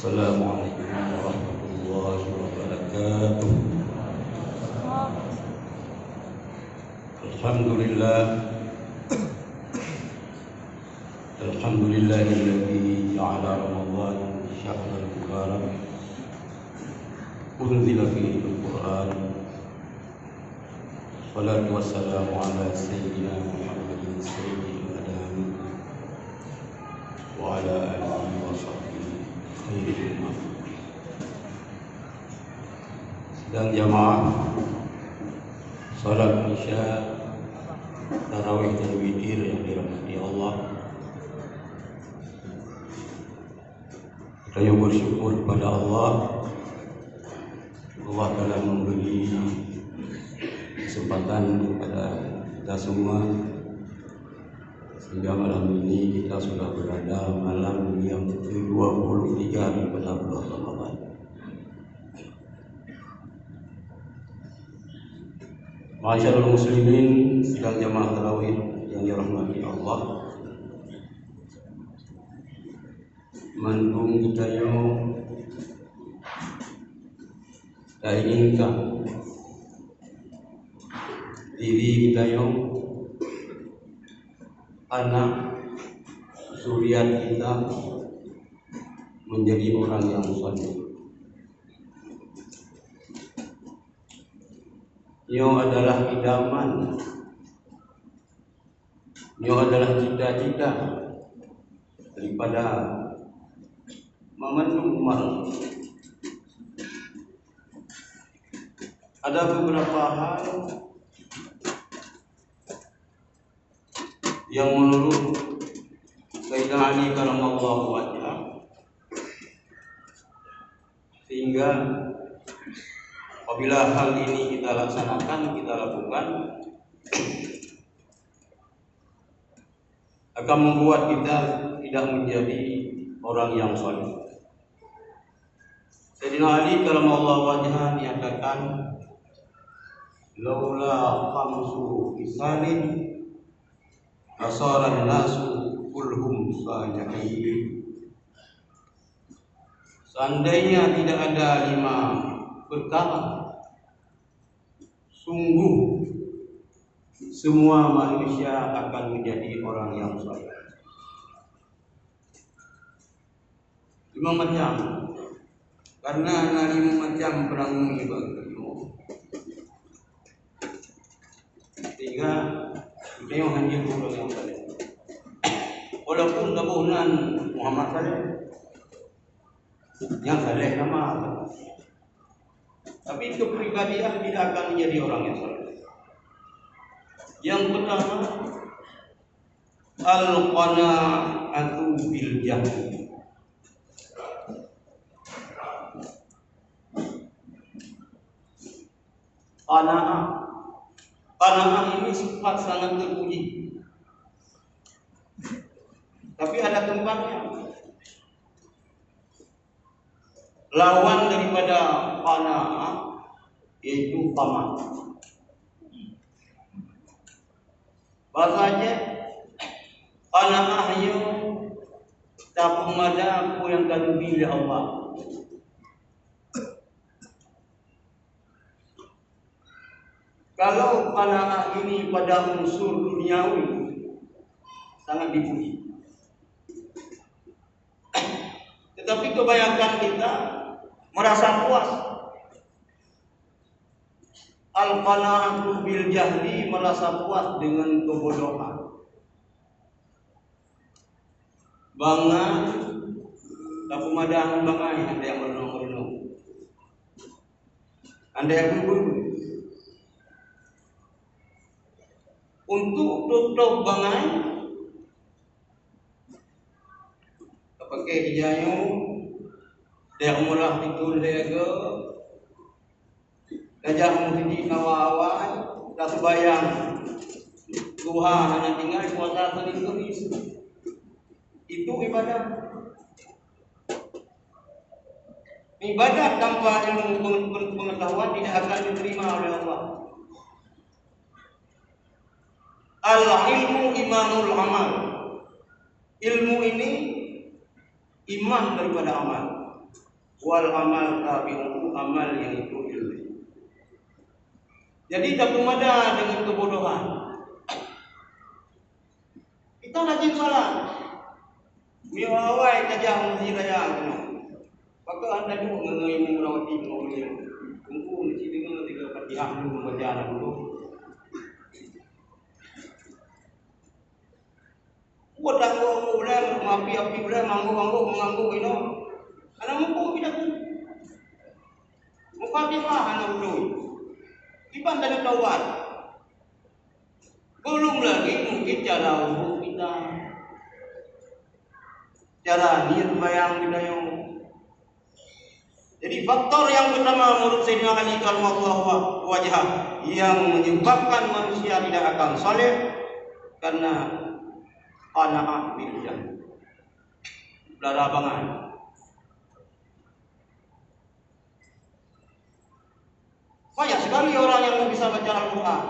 Assalamualaikum warahmatullahi wabarakatuh. Alhamdulillah, alhamdulillahilladzi ja'ala Ramadan syahran mubarak unzila fihi al-Qur'an. Wassalatu wassalamu ala sayyidina Muhammadin sayyidil anam wa ala alihi wa sahbihi khairil umam. Sedang jamaah salat isya, tarawih dan witir yang dirahmati Allah, kita yang bersyukur kepada Allah telah memberi kesempatan kepada kita semua sehingga malam ini kita sudah berada malam yang ke-23 daripada bulan Ramadan. Masyaallah muslimin, sedang jamaah tarawih yang dirahmati Allah, mandung kita yang kita inginkan diri kita yang anak zuriat kita menjadi orang yang saleh. Nyo adalah idaman, nyo adalah cita-cita daripada memenuhi umat. Ada beberapa hal yang menurut Sayyidina Ali karamallahu wajhah, sehingga apabila hal ini kita laksanakan, kita lakukan, akan membuat kita tidak menjadi orang yang saleh. Sayyidina Ali karamallahu wajhah menyatakan, laula khamsu isanin asaran nasu kulhum salihin. Seandainya tidak ada 5 perkara, sungguh semua manusia akan menjadi orang yang saleh. 5 macam, karena ada 5 macam perang ibadah, sehingga kita hanya orang yang saleh. Walaupun tabunan Muhammad saleh, yang saleh nama, tapi kepribadian tidak akan menjadi orang yang saleh. Yang pertama, al-qana'atu bil jahli. Qana'ah ini sifat sangat terpuji, tapi ada tempatnya. Lawan daripada qana'ah yaitu tamak. Bahasanya qana'ah yang tak ada aku yang akan pilih Allah. Kalau qana'ah ini pada unsur duniawi sangat dipuji, tetapi kebanyakan kita merasa puas. Al-qana'atu bil jahli, merasa puas dengan kebodohan. Bangan, tak pemadang bangai, ada yang merenung-merenung, ada yang berburu. Untuk tutup bangai, pakai hijayu, dia murah itu lega, gajah mesti nawawan, tak sebayang. Tuhan hanya tinggal puasa Senin-Kemis. Itu ibadah. Ibadah tanpa ilmu pengetahuan tidak akan diterima oleh Allah. Al-ilmu imamul amal. Ilmu ini imam daripada amal. wal amal tabi'u, amal yang ikut ilmu. Jadi tak pemada dengan kebodohan. Kita rajin salat. Miwawai tajam mesti raya kena. Maka anda dulu mengenai merawati pengulian. Tunggu mesti dengar tiga Fatihah dulu membaca dulu. Buat aku boleh api boleh manggu ini. Anak mampu tidak tu. Fatihah anak dulu. Iban dan taubat. Belum lagi mungkin cara wudhu kita, cara niat bayang kita yang. Jadi faktor yang pertama menurut Sayyidina Ali karamallahu wajhah yang menyebabkan manusia tidak akan saleh karena qanaah bil jahl. Belarangan. Banyak sekali orang yang bisa baca Al-Quran.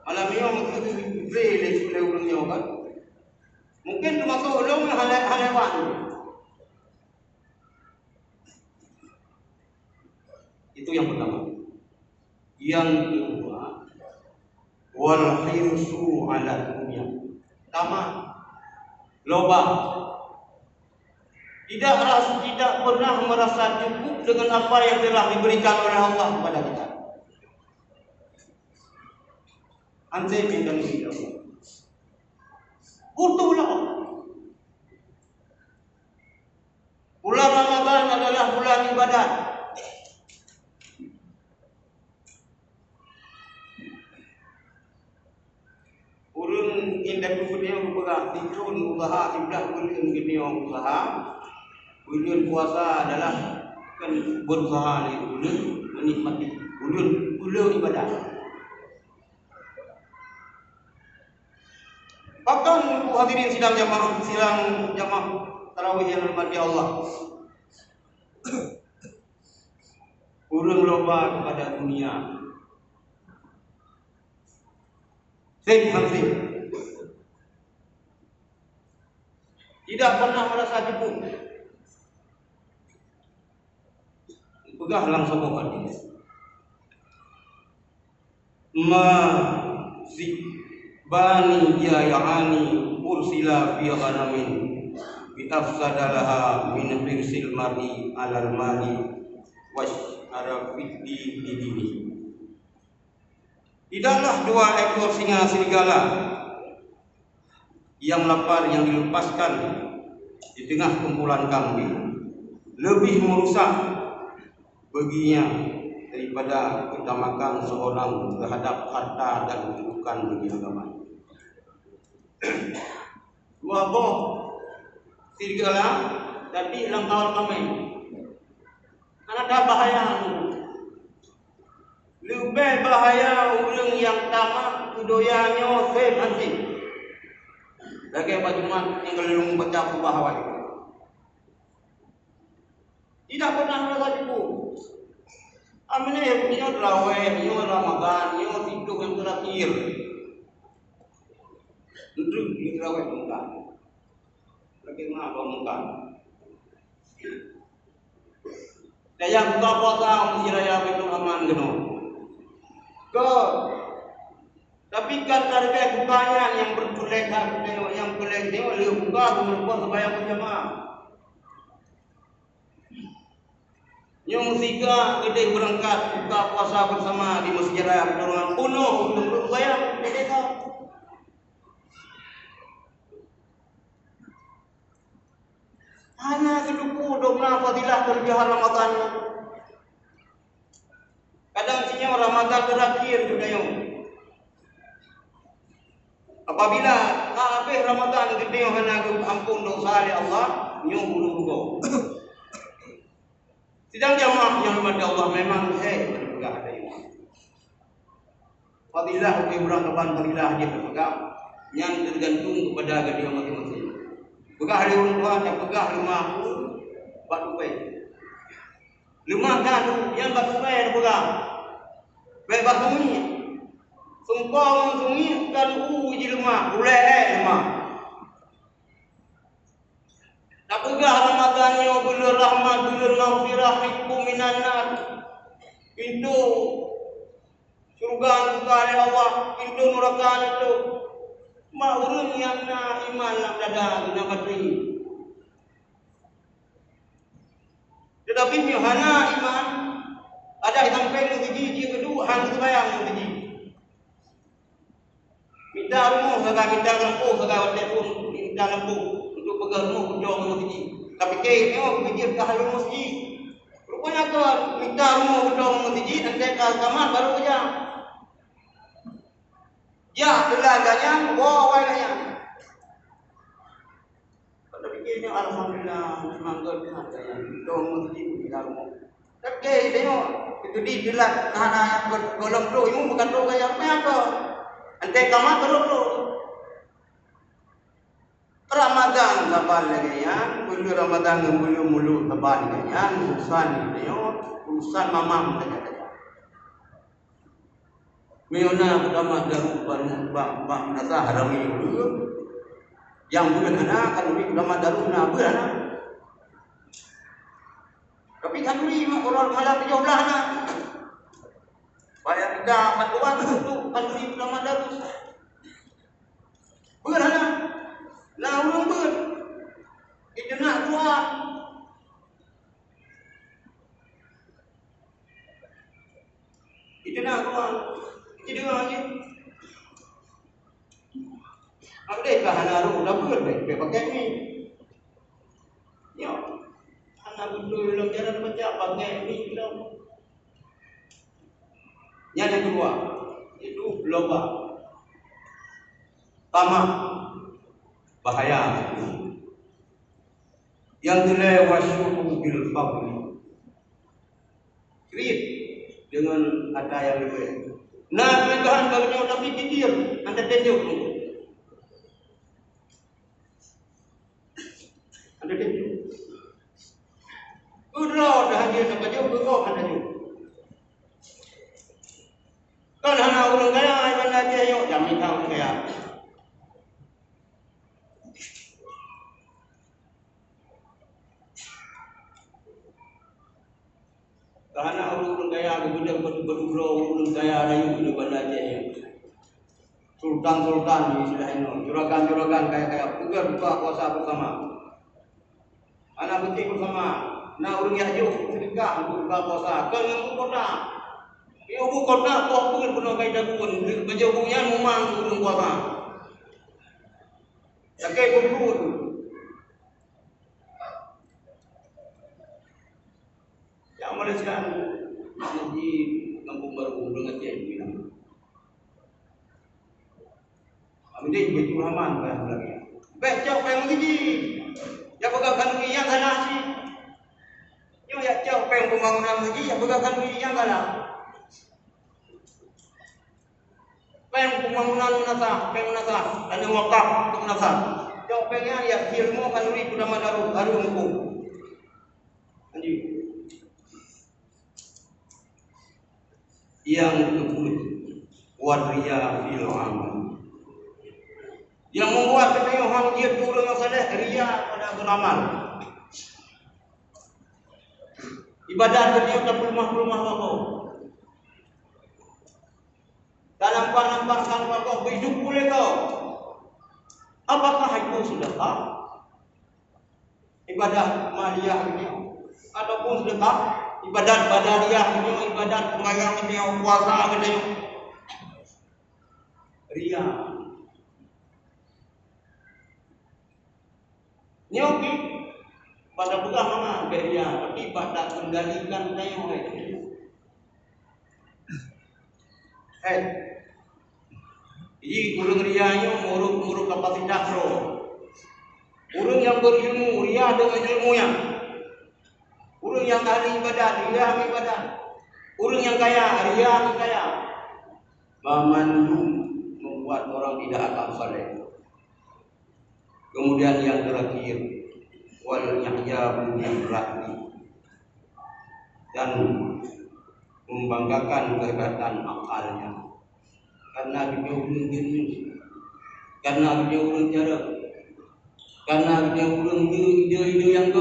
Malam ini mungkin boleh ulangnya kan? Mungkin termasuk ulung halewan. Itu yang pertama. Yang kedua, wal hirsu ala dunya. Pertama, loba. Tidak pernah merasa cukup dengan apa yang telah diberikan oleh Allah kepada kita. Anjay bintang kita. Butuhlah. Bulan Ramadan adalah bulan ibadat. Urun indah dunia bergerak tikrun usaha iblah ulun dunia usaha. Ulun puasa adalah kan berusaha ni ulun menikmati ulun ibadah. Bahkan hadirin sidang jamaah tarawih yang dirahmati Allah. Urung loba kepada dunia. Hamzim. Tidak pernah merasa cukup. Pegah langsung hadis. Bani jayani ursila fi ghanamin bi afsadalaha min firsil mari alal mali wash arafiti dini. Tidaklah dua ekor singa serigala yang lapar yang dilepaskan di tengah kumpulan kambing lebih merusak baginya daripada utamakan seorang terhadap harta dan kedudukan bagi agama. Dua boh serigala tadi langkah kami. Karena ada bahaya. Lebih bahaya orang yang tamak kudoyanyo anjing. Lagi bajuman yang gelung baca bahwa tidak pernah merasa cukup. Amene nyo Raweh, nyo Ramadan, nyo hidup yang terakhir. Duduk di Raweh muka. Bagaimana muka? Daya buka puasa mesti raya betul aman geno. Tapi kan target bukanya yang berkulekan yang kulet ni oleh buka berbuat sebayang berjamaah. Yang tiga gede berangkat buka puasa bersama di Masjid Raya Pertolongan penuh untuk bayang gede kau. Hanya keduku domna fadilah kelebihan Ramadan. Kadang sinya Ramadan terakhir budaya. Apabila habis Ramadan gede hana ampun dosa oleh Allah, nyu bulu-bulu. Sidang jamaah yang dirahmati Allah memang berpegang ada iman. Fadilah lebih beranggapan fadilah dia berpegang yang tergantung kepada dia masing-masing. Pegah hari rumah yang pegah rumah batu pay. Rumah kan yang batu pay ada pegang. Bebas sunyi. Sumpah sunyi kan uji rumah, boleh rumah. surga buka oleh Allah, pintu neraka itu. Maurun yang na iman nak dada guna bateri. Tetapi hana iman ada sampai yang tinggi dia kedua hang sembayang yang tinggi. Minta rumah segala minta lampu segala telefon minta lampu untuk pegang rumah kudong yang tinggi. Tapi ke ni dia kahal masjid. Rupanya tu minta rumah kudong yang tinggi nanti ke kamar baru kerja. Ya, telaganya, wawainya. Kalau fikirnya alhamdulillah, semangat ada yang dong mesti kamu. Tapi dia itu di bilang karena golong tu, imu bukan tu kayak apa? Ante kamar terus tu. Ramadan kapan lagi ya? Bulu Ramadan bulu mulu kapan lagi ya? Urusan mamam saja. Miona pertama daru bak nasa harami dulu. Yang bukan anak kalau ni pertama daru na bukan anak. Tapi kan ni orang malam 17 anak. Bayar kita bantuan tu kan ni pertama daru. Bukan anak. Lah orang bukan. Itu nak keluar. Itu nak keluar. Jadi orang ni, apa dia kahanaru, dah buat baik, pakai ni, ya, anak betul dalam jalan baca pakai ni dalam. Yang kedua, itu loba, tamak, bahaya. Yang kedua wasyuku bil fadli, kredit dengan ada yang lebih. Nah, Tuhan barunya tapi pikir anda tunjuk. Anda tunjuk. Udah hadir sampai jauh kau anda tunjuk. Kan anak orang kaya iman aja yuk jamin tahu kaya. Karena orang kaya kemudian berdua orang kaya rayu di bandar Aceh. Sultan di istilah ini, juragan kaya buka puasa bersama. Anak kecil bersama. Nah orang yahyu sedekah untuk buka puasa. Ke ibu kota. Ibu kota kok pun penuh kaya dagun. Baju punya memang orang puasa. Pakai berburu. Malaysia di Kampung Baru dengan Aceh bilang. Kami dia baju Rahman lagi. Baca apa yang tinggi. Ya pegang ni yang kalah sih. Yo ya jauh peng pembangunan lagi ya pegang ni yang kalah. Peng pembangunan menata, ada wakaf untuk menata. Jauh pengnya ya ilmu kanuri sudah madaru baru hukum. Lanjut. Yang kedua waria fil amal, yang membuat kepenyuhan dia turun masalah ria pada beramal. Ibadat dia tak pelumah kau. Tak nampak kau hidup boleh kau. Apakah itu sedekah? Ibadat maliyah ini ataupun sedekah? Ibadat badariah ini, ibadat sembahyang ini, puasa ini, ria. Nyoki pada bukan mana ria, tapi pada kendalikan tayo ini. Jadi urang rianya muruk kapasitas roh. Urang yang berilmu ria dengan ilmunya. Urang yang ahli ibadat, ria ahli ibadat. Urang yang kaya, ria kaya. Memandu membuat orang tidak akan saleh. Kemudian yang terakhir, wal yahya bil rahmi, dan membanggakan kehebatan akalnya. Karena dia urang jenis, karena dia urang cara, karena dia urang ide-ide yang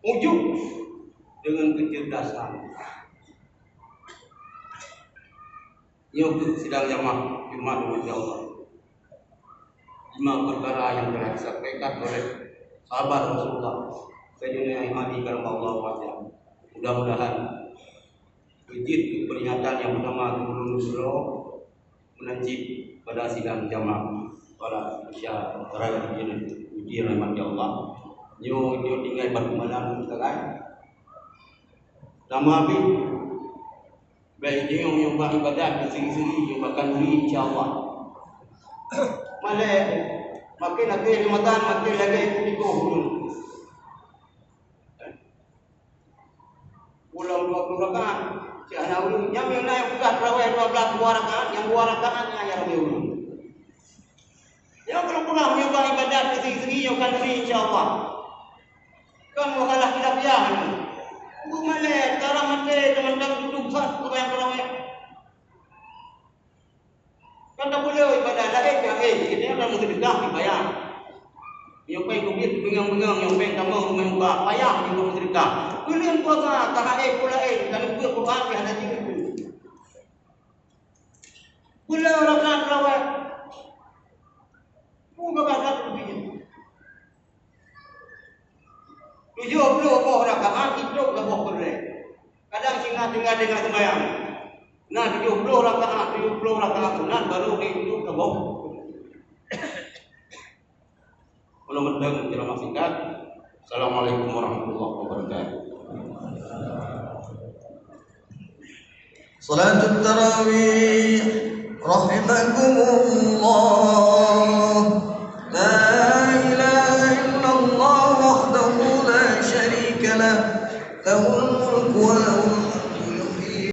ujub dengan kecerdasan. Yuk sidang jamaah Jumat insya Allah. 5 perkara yang telah disampaikan oleh sahabat Rasulullah Sayyidina Ali Karamallahu wajah. Mudah-mudahan wujud peringatan yang pertama dulu menajib pada sidang jamaah para isya para uji rahmat Allah. Nyo tinggal bermalam kita kan. Nama bi baik dia yang buat ibadat sendiri-sendiri yang makan diri insya-Allah. Malah makin lagi Ramadan makin lagi ikut dulu. Ulang 20 rakaat. Si anak ulun yang yang bukan terawih 12 2 rakaat, yang 2 rakaatnya yang ulun. Yang kurang nyoba ibadat sendiri-sendiri yang makan diri insya-Allah. Kan wakalah khilafiyah ni. Bumalai cara mati teman-teman duduk sat yang terawih. Kan tak boleh ibadah lain yang ini orang sedekah dibayar. Yang pengen kubit bengang-bengang yang pengen tambah rumah muka payah di rumah sedekah. Kuliah puasa tak pula dan buku Quran di hadapan itu. Pula orang nak terawih. Bukan bakat begini. 70 rakaat hidup lebih boleh. Kadang tinggal dengan sembahyang. Nah 70 rakaat sunat baru hidup lebih. Kalau mendeng ceramah singkat. Assalamualaikum warahmatullahi wabarakatuh. Salatul tarawih rahimakumullah. La ilaha illallah wahdahu la syarika lah. Lahul mulku wa lahul